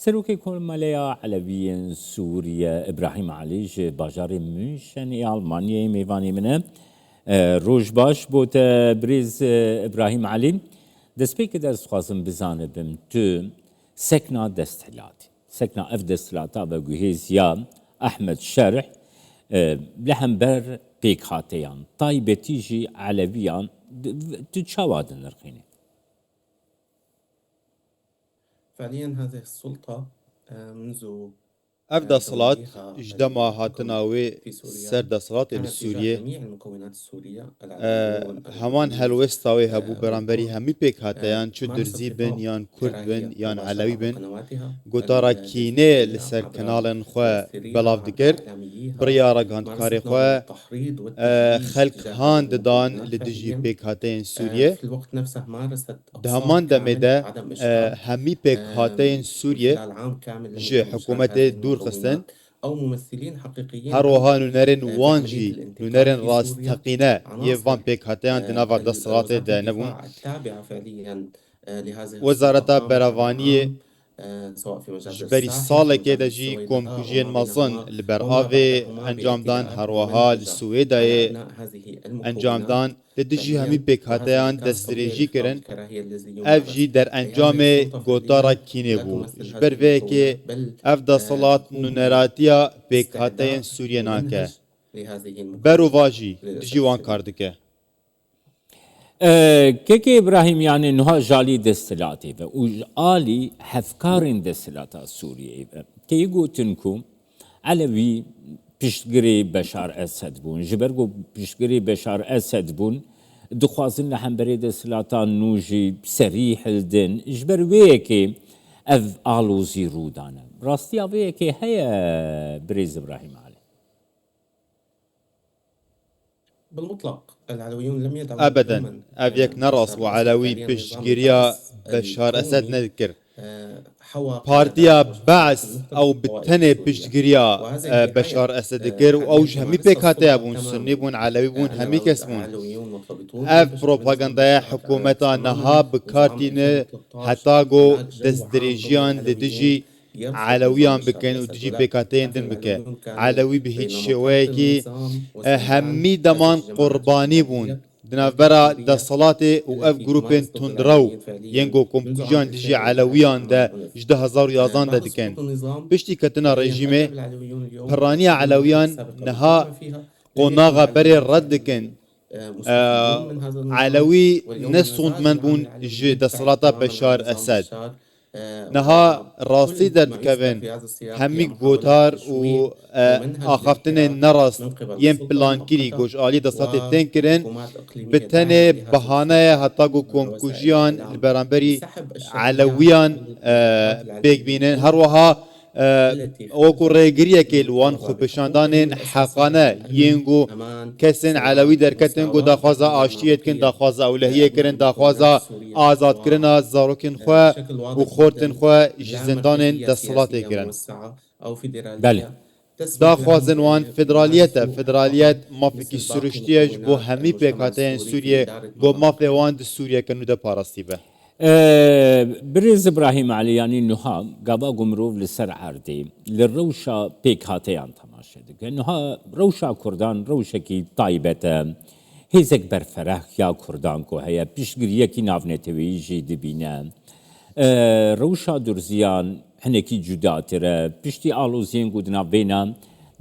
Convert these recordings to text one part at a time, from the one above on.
سروکی کۆمەلەیە عەلەویین سووریە ئیبراهیم عەلیژ باژارێ منشەنی ئەڵمانیای میوانی منە ڕۆژ باش بۆتە برێز ئیبراهیم عەلی دەستپێکە دەستخوازم بزانە بم تو سەکنا دەستهلاتی سەکنا ئەف دەستهلاتا بە گوهێزیا ئەحمەد شەرح لە هەمبەر پێکهاتەیان تایبەتیژی عەلەویان تو چاوا دەنرخێنێ؟ فعليا هذه السلطة منذ اف دەسەڵات ji dema hatina wê ser deselatê li كانت تجاه Sûriyê جميع المكونات السورية heman helwesta wê hebû beramberî hemî pêkhateyan çi Dirzî bin yan Kurd bin yan Elewî bin gotara kînê li ser kanalên xwe belav dikir biryara gandkarê xwe xelk han didan li dijî pêkhateyên Sûriyê في الوقت نفسه مارست di heman demê de hemî pêkhateyên Sûriyê العام كامل ji hikûmetê dûr xistin أو ممثلين حقيقيين هەروەها نونەرên wan jî nûnerên rastteqîne yê van pêkhateyan di nava desthilatê de nebûn. التابعة فعليا لهذه Wezareta السلطة Beravaniyê سواء في مجال ji berî salekê de jî komkujiyên mezin li ber avê encamdan herweha li Swêdayê encamdan li dijî hemî pêkhateyan destdirêjî kirin ev jî derencamê gotara kînê bû ji ber vê yekê ev deselat nûneratiya pêkhateyên Sûriyê nake berûva jî dijî wan kar dike. کێکێ ئیبراهیم یانێ نوها ژالی دەستهلاتێ بە و ئالی هەفکارên دەستهلاتا سووریەی بە کەی گوتن کو عەلەوی پشتگirê Beşar Esed bûn ji ber ku piştgirê Beşar Esed bûn dixwazin li hemberê desthilata nû jî serî hildin ji ber wê yekê ev alozî rûdane rastiya vê yekê heye birêz İbrahim Ali بالمطلق العلويون لم يدعوا Ebeden ev yek nerast û Elewî piştgiriya Beşar Esed nedikir. Partiya Be'as ew bi tenê piştgiriya Beşar Esed dikir û ew ji hemî pêkhateya bûn Sunnî bûn Elewî bûn hemî kes bûn. Ev propagandaya hikûmeta niha bikartîne heta got destdirêjiyan li dijî Elewiyan bikin û dijî pêkhateyên din bike. Elewî bi hiç şêweyekî hemî deman qurbanî bûn di navbera desthilatê û ev grûpên tundrew yên got komkujiyan dijî Elewiyan de ji 2011 de dikin. Piştî ketina rejîmê pirraniya Elewiyan niha qonaxa berê red dikin. Elewî ne sondmend bûn ji desthilata Beşar Esed. Niha rastî derdikevin hemî gotar û axaftinên nerast yên plankirî gojalî desthilatê tên kirin bi tenê behaneyê heta got komkujiyan li beramberî Elewiyan pêk bînin herweha وەکو ڕێگریەکێ li wan xwepêşandanên heqane yên got kesên Elewî derketin got daxwaza aştiyê dikin daxwaza ewlehiyê kirin daxwaza azadkirina zarokên xwe û xortên xwe ji zindanên desthilatê kirin. Daxwazin wan federaliyet e federaliyet mafekî sürüştiye ji bo hemî pêkhateyên Sûriyê got mafê wan di Sûriye kin û de parastî be. برێز ئیبراهیم عەلی یانی نوها گاوا گومرۆڤ لەسەر عەردێ لە ڕەوشا پێکهاتەیان تەماشە دەکەن نوها ڕەوشا کوردان ڕەوشێکی تایبەتە هێزێک بەرفەرەح یا کوردان کۆ هەیە پشتگیریەکی ناونەتەوەییژی دبینە ڕەوشا دورزیان هەنێکی جوداترە پشتی ئالۆزیێن گوتناڤێنە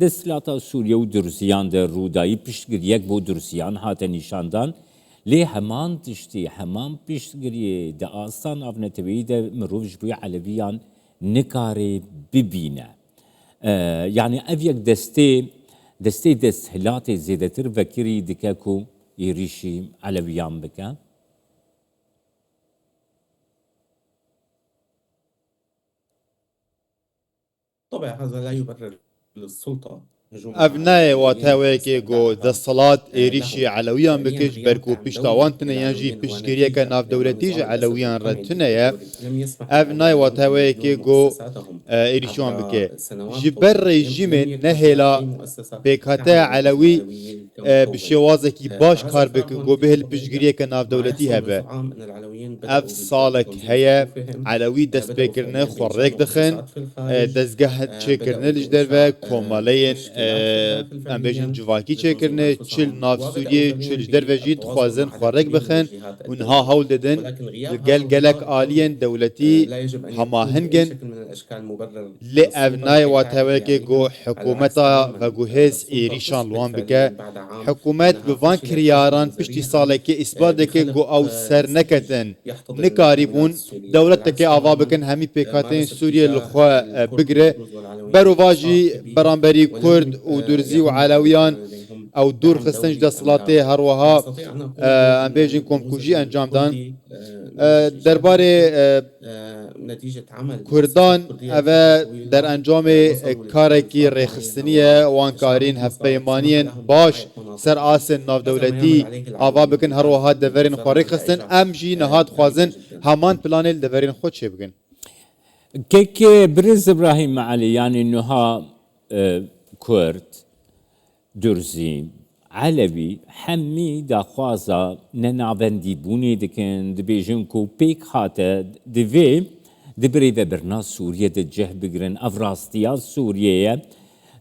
دەستهلاتا سووریە و دورزیان دە ڕوودایی پشتگیریەک بۆ دورزیان هاتە نیشاندان لێ هەمان تشتی هەمان پشتگیریێ دە ئاستا ناونەتەوەیی دە مرۆڤ ji بۆی عەلەویان نکارێ ببینە یعنی ئەv yek destê desthilatê zêdetir vekirî dike ku êrişî عەلەویان bike طبعا هذا لا يبرر للسلطة ابنای واتاوی که گو دستلات ایریشی علویان بکش برکو پشتاوان تنه یانجی پشتگیریه که ناف دولتیج علویان رتنه یا ابنای واتاوی که گو ایریشوان بکه جبر رژیم نهلا بکاته علوی بشوازه کی باش کار بکه گو بهل پشتگیریه که ناف دولتی هبه اف سالک هيا علوي دست بكرنا خوريك دخن دزگه چكرنا لجدر و كومالين ام بيجن جواكي چكرنا چل ناف سوريه چل جدر و جيد خوازن خوريك بخن ونها هول ددن الگلك آلين دولتي هما هنگن لأبناي واتاوكي جو حكومتا و جو هز ايريشان لوان بكه حكومت بوان كرياران پشتی سالكي اثبات دكي جو او سر نكتن نکاری بون دولت که آوا بکن همی پیکاتین سوریه لخوا بگره برواجی برانبری کرد و درزی و علویان او دور خستنج دستلاته هر وها ام بیجین کمکوژی انجام دان درباره کردان اوه در انجام کارکی ریخستنیه وان کارین هفپیمانین باش سر آسن ناف دولتی آوا بکن هر وها دورین خوارک خستن ام جی نهاد خوازن همان پلانل دورین خود چه بکن كيك برز ابراهيم علي يعني انه ها كرد درزي علوي حمي داخوازا نناوندي بوني دكن دبيجنكو بيك هاتا دفي دبري برنا سوريا دجه بقرن افراستيا سوريا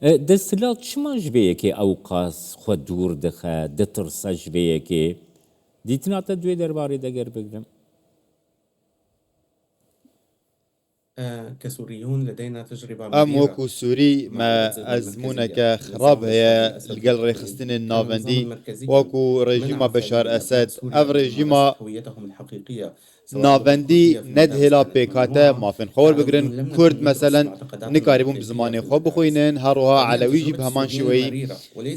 دستلات شما جبيكي اوقاس خود دور دخه دترسا جبيكي ديتناتا دوي درباري دقر بقرن كسوريون لدينا تجربة ام وكو سوري ما ازمونك خراب هي القل ريخستين النافندي وكو رجيم بشار اسد اف رجيم نافندی ندهلا پیکاته مافن خور بگرن کرد مثلا نکاریبون بزمانی خواب بخوینن هروها علوی جیب همان شوی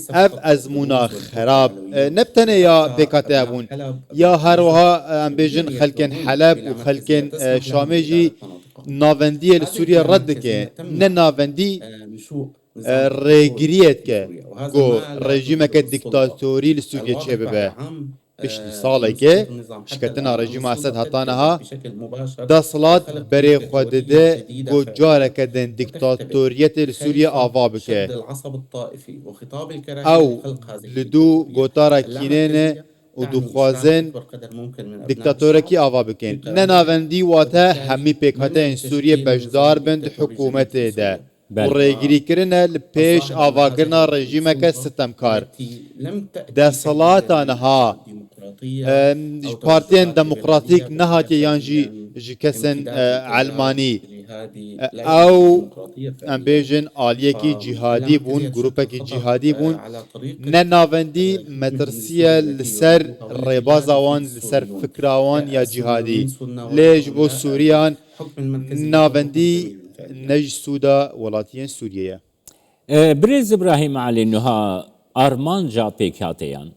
اف از مونا خراب نبتنه یا پیکاته ابون یا هروها ام بیجن خلکن حلب و خلکن شامی جی نافندی سوریه رد که نه نافندی ریگریت که گو رژیم که دیکتاتوری لسوریه چه ببه بشتی ساله که شکتنا رژیم اسد هاتانها دا صلات بری خود ده گو جاره کدن دیکتاتوریت سوریه آوا بکه او لدو گوتارا کینینه و دو خوازن دیکتاتورکی آوا بکن نناوندی واتا همی پیکاته این سوریه بجدار بند حکومت ده و ریگیری کرنه لپیش آوا کرنه رژیم که ستمکار ده صلات آنها پارتین دموکراتیک نهاتی یانجی جکسن علمانی او ام بیجن آلیه کی جهادی بون گروپه کی جهادی بون نه ناوندی مدرسیه لسر ریبازاوان لسر فکراوان یا جهادی لیج بو سوریان ناوندی نج سودا ولاتین سوریه برز ابراهيم علي انها ارمانجا بيكاتيان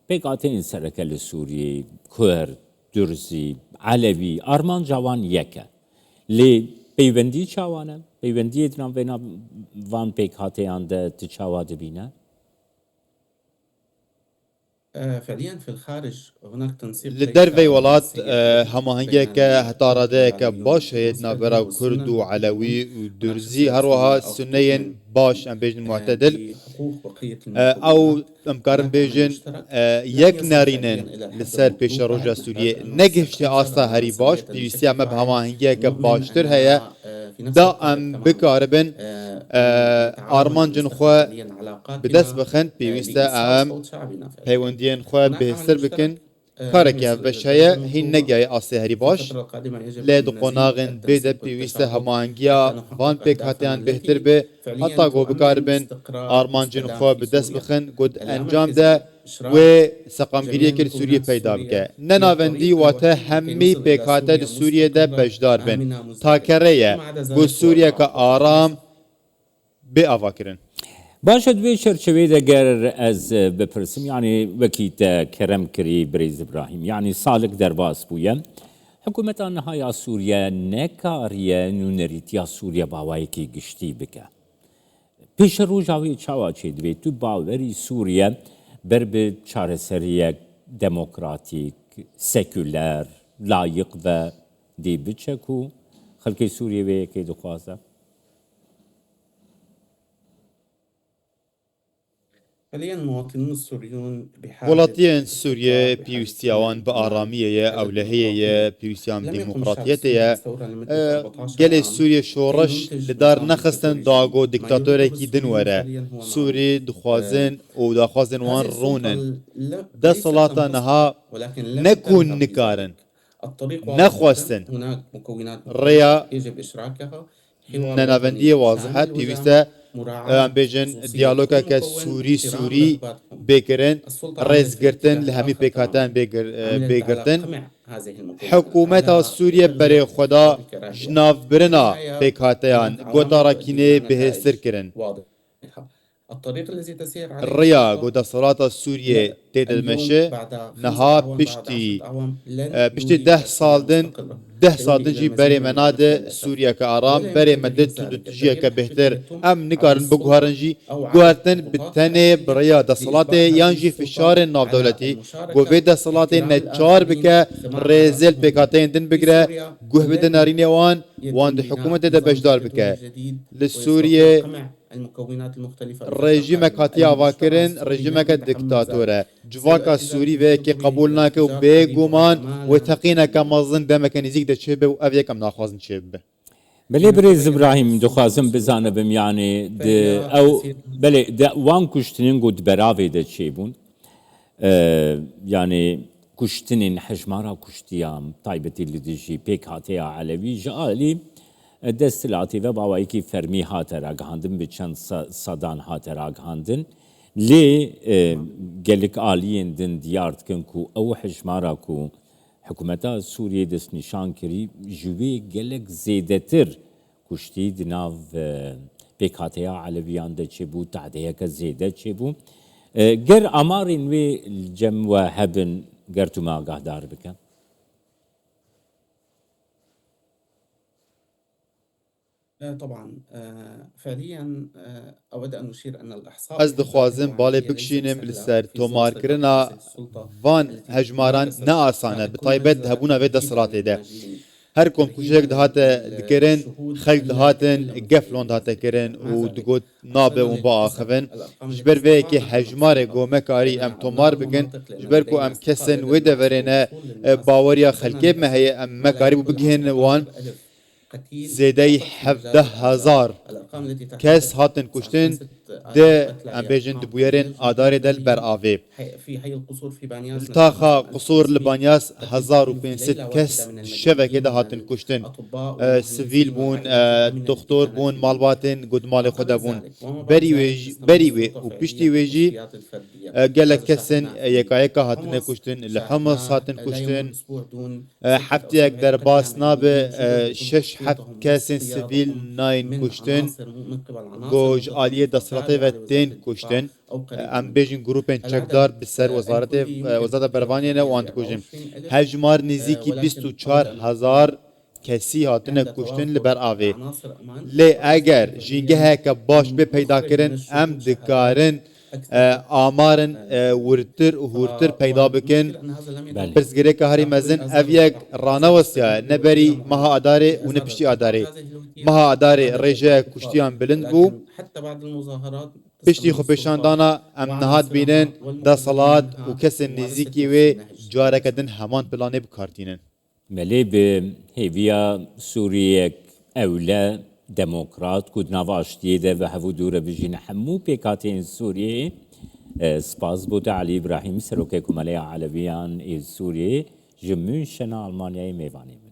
بيكاتين سركل سوري كرد درزي علوي ارمانجا وان يكا لي بيوندي چاوانا بيوندي اتنام وينا وان بيكاتيان ده تچاوا دبينا فعليا في الخارج هناك تنسيق لدر في ولات هماهنگه که هتاراده که باش هیتنا برا کرد و علوی و درزی هروها سنین باش ام بیجن معتدل او امکارن بیجن یک نارینن لسر پیش روژا سوریه نگهشت آستا هری باش پیوستی همه به هماهنگه که باشتر هیا دا ام بکاربن آرمان جن خواه بدست بخن پیوسته ام پیوندین خواه بهستر بکن کارکی بش هیا هین نگه آسته هری باش لید قناغن بیده پیوسته هماهنگیا وان پیک هاتیان بهتر به حتی گو بکاربن آرمان جن خواه بدست بخن گود انجام ده و سقامگیری که سوریه پیدا بکه نناوندی واته همی پیکاته سوریه ده بجدار بن تا کره بو سوریه که آرام به آوا کرن باشد دوی چرچوی دگر از بپرسم یعنی وکیت کرم کری بریز ابراهیم یعنی سالک درباس بویم حکومت آنها یا سوریه نکاریه نونریت یا سوریه باوایی که گشتی بکه پیش روژاوی چاوا چی دوی تو باوری سوریه بر به چارەسەریەک دموکراتیک سکولر لایق و دی بچک و خەڵکی سووریە وێ یەکەی دخوازە حاليا المواطنون السوريون بحاجة وڵاتیان سووریە پێویستیاوان بە ئارامیەیە ئەولەهەیە پێویستیان دیموکراتیەتەیە گەلێ سووریە شۆڕەش لەدار نەخستن داگۆ دیکتاتۆرێکی دنوەرە سووری دخوازن و داخوازن وان ڕوونن دەسەڵاتە نەها نەکوون نکارن نەخواستن ڕێیا نەناوەندیە وازحە پێویستە ئەم بێژن دیالۆگەکە سووری بێگرن ڕێزگرتن لە هەمی پێکهاتان بێگرتن حکوومەتە سووریە بەرێ خۆدا ژناوبرنا پێکهاتەیان گۆداڕاکینێ بەهێزترکردن ڕێیا گۆدەسەڵاتە سووریە تێدەمەشە نەها پشتی 10 ساڵدن جی بەرێ مەنادە سووریەکە ئارام بەرێ مەدەت توجیەکە بهتر ئەم نکارن بگوهارن جی گوارتن بتەنێ بڕێیا دەسەڵاتێ یانجی فشارên ناودەولەتی بۆ vê دەسەڵاتێ نەچار بکە ڕێزێل پێکهاتەیان din bigire guh bide nêrînê wan wan di hikûmetê de bejdar bike li Sûriyê rejîmek hatiye avakirin rejîmeke diktatör e civaka Sûrî vêyekê qebûl nake û bêguman wê teqîneke mezin demeke nêzik de çêbe û ev yek em naxwazin çêbibe بله برێز إبراهیم دخوازم بزانبم یعنی ئەو بله وان کوشتنین گوت بەراوێ de çêbûn yani kuştinên hejmara kuştiyan taybetî li dijî pêk hatiya Elewî ji alî destilatî ve bawayekî fermî hate ragihandin bi çend sadan hate ragihandin lê gelek aliyên din diyar dikin ku ew hejmara ku hikûmeta Sûriyê dest nîşan kirî ji wê gelek zêdetir kuştî di nav pêk hatiya Elewiyan de çêbû tehdiyeke zêde çêbû ger amarên wê cem we hebin ger tu me agahdar bikin طبعا فعليا أود أن أشير أن الإحصاء ez dixwazim balê bikişînim li ser tomarkirina van hejmaran ne asan e bi taybet hebûna vê desthilatê de her komkûşek dihate dikirin xelk dihatin geflon dihate kirin û digot nabe û biaxivin ji ber vê yekê hejmarê gomekarî em tomar bikin ji ber ku em kesin wê deverê ne baweriya xelkê me heye em mekarî bû bigihînin wan زێدەی 17,000 kes hatin kuştin de em bêjin dibûyerên adarê de li ber avê taxa qusûr li Banyas 1500 kes şevekê de hatin kuştin sivîl bûn doktor bûn malbatên gotmalê xwe de bûn berî wê û piştî wê jî gelek kesin yekayeka hatine kuştin li Hemas hatin kuştin hefteyek derbas nabe 6-7 kesên sivîl nayên kuştin goj aliyê desthilatê ve tên kuştin em bêjin grûpên çekdar bi ser wezareta bervaniyê ne wan dikujin hejmar nêzîkî 24,000 kesî hatine kuştin li ber avê lê eger jîngeheke baş bê peydakirin em dikarin amarın wurtir û hûrtir peyda bikin pirsgirêka herî mezin ev yek ranewestiya neberî meha adarê û ne piştî adarê meha adarê rêjeyek kuştiyan bilind bû piştî xwepêşandana em nihat bînin desalat û kesên nêzîkî wê careke din heman planê bikartînin melê bi hêviya Sûriyek ewle demokrat ku di nava aştiyê de ve hevû dûre bijîne hemû pêkhateyên Sûriyê spas bû te Elî İbrahîm serokê Komeleya Elewiyan ê Sûriyê ji Münşena Almanyayê mêvanê